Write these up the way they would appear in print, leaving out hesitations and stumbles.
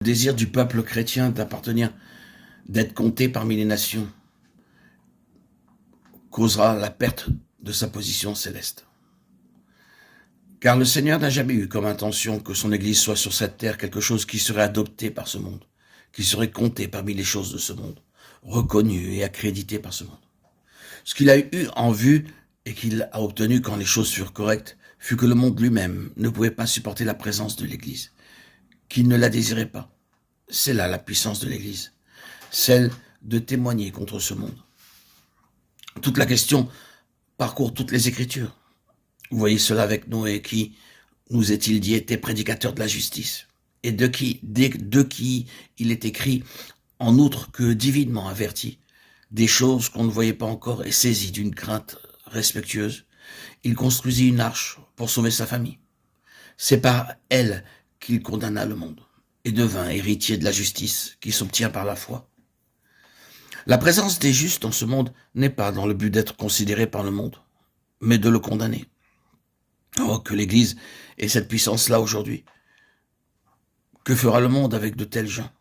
Le désir du peuple chrétien d'appartenir, d'être compté parmi les nations, causera la perte de sa position céleste. Car le Seigneur n'a jamais eu comme intention que son Église soit sur cette terre quelque chose qui serait adopté par ce monde, qui serait compté parmi les choses de ce monde, reconnu et accrédité par ce monde. Ce qu'il a eu en vue et qu'il a obtenu quand les choses furent correctes, fut que le monde lui-même ne pouvait pas supporter la présence de l'Église, qu'il ne la désirait pas. C'est là la puissance de l'Église, celle de témoigner contre ce monde. Toute la question parcourt toutes les Écritures. Vous voyez cela avec Noé qui, nous est-il dit, était prédicateur de la justice, et de qui il est écrit, en outre que divinement averti, des choses qu'on ne voyait pas encore et saisi d'une crainte respectueuse, il construisit une arche pour sauver sa famille. C'est par elle qu'il condamna le monde et devint héritier de la justice qui s'obtient par la foi. La présence des justes dans ce monde n'est pas dans le but d'être considéré par le monde, mais de le condamner. Oh, que l'Église ait cette puissance-là aujourd'hui. Que fera le monde avec de tels gens?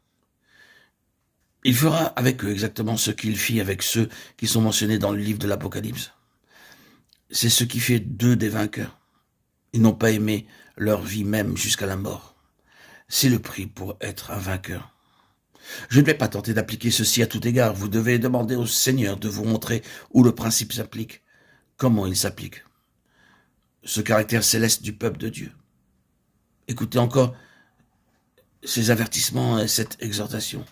Il fera avec eux exactement ce qu'il fit avec ceux qui sont mentionnés dans le livre de l'Apocalypse. C'est ce qui fait d'eux des vainqueurs. Ils n'ont pas aimé leur vie même jusqu'à la mort. C'est le prix pour être un vainqueur. Je ne vais pas tenter d'appliquer ceci à tout égard. Vous devez demander au Seigneur de vous montrer où le principe s'applique, comment il s'applique. Ce caractère céleste du peuple de Dieu. Écoutez encore ces avertissements et cette exhortation.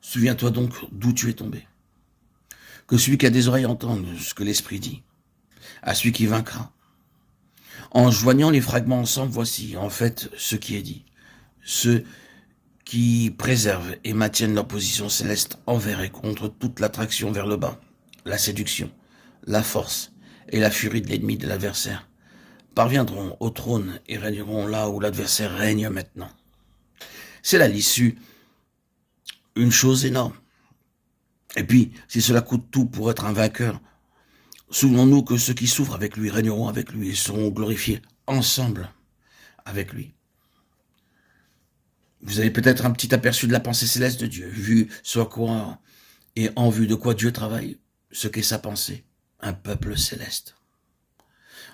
Souviens-toi donc d'où tu es tombé. Que celui qui a des oreilles entende ce que l'Esprit dit, à celui qui vaincra. En joignant les fragments ensemble, voici en fait ce qui est dit. Ceux qui préservent et maintiennent leur position céleste envers et contre toute l'attraction vers le bas, la séduction, la force et la furie de l'ennemi de l'adversaire, parviendront au trône et régneront là où l'adversaire règne maintenant. C'est là l'issue, une chose énorme. Et puis, si cela coûte tout pour être un vainqueur, souvenons-nous que ceux qui souffrent avec lui régneront avec lui et seront glorifiés ensemble avec lui. Vous avez peut-être un petit aperçu de la pensée céleste de Dieu, vu sur quoi et en vue de quoi Dieu travaille, ce qu'est sa pensée, un peuple céleste.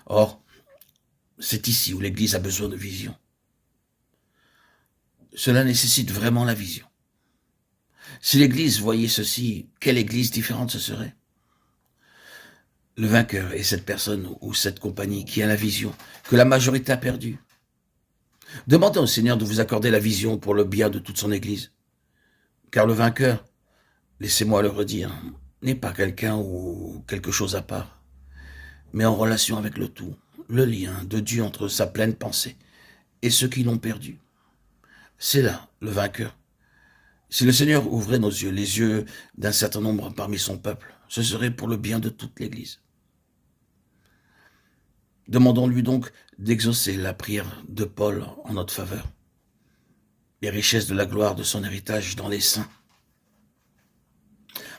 Or, c'est ici où l'Église a besoin de vision. Cela nécessite vraiment la vision. Si l'Église voyait ceci, quelle Église différente ce serait? Le vainqueur est cette personne ou cette compagnie qui a la vision que la majorité a perdue. Demandez au Seigneur de vous accorder la vision pour le bien de toute son Église. Car le vainqueur, laissez-moi le redire, n'est pas quelqu'un ou quelque chose à part, mais en relation avec le tout, le lien de Dieu entre sa pleine pensée et ceux qui l'ont perdu. C'est là le vainqueur. Si le Seigneur ouvrait nos yeux, les yeux d'un certain nombre parmi son peuple, ce serait pour le bien de toute l'Église. Demandons-lui donc d'exaucer la prière de Paul en notre faveur, les richesses de la gloire de son héritage dans les saints.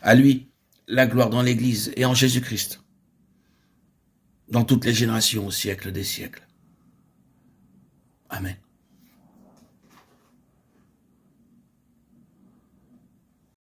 À lui, la gloire dans l'Église et en Jésus-Christ, dans toutes les générations au siècle des siècles. Amen.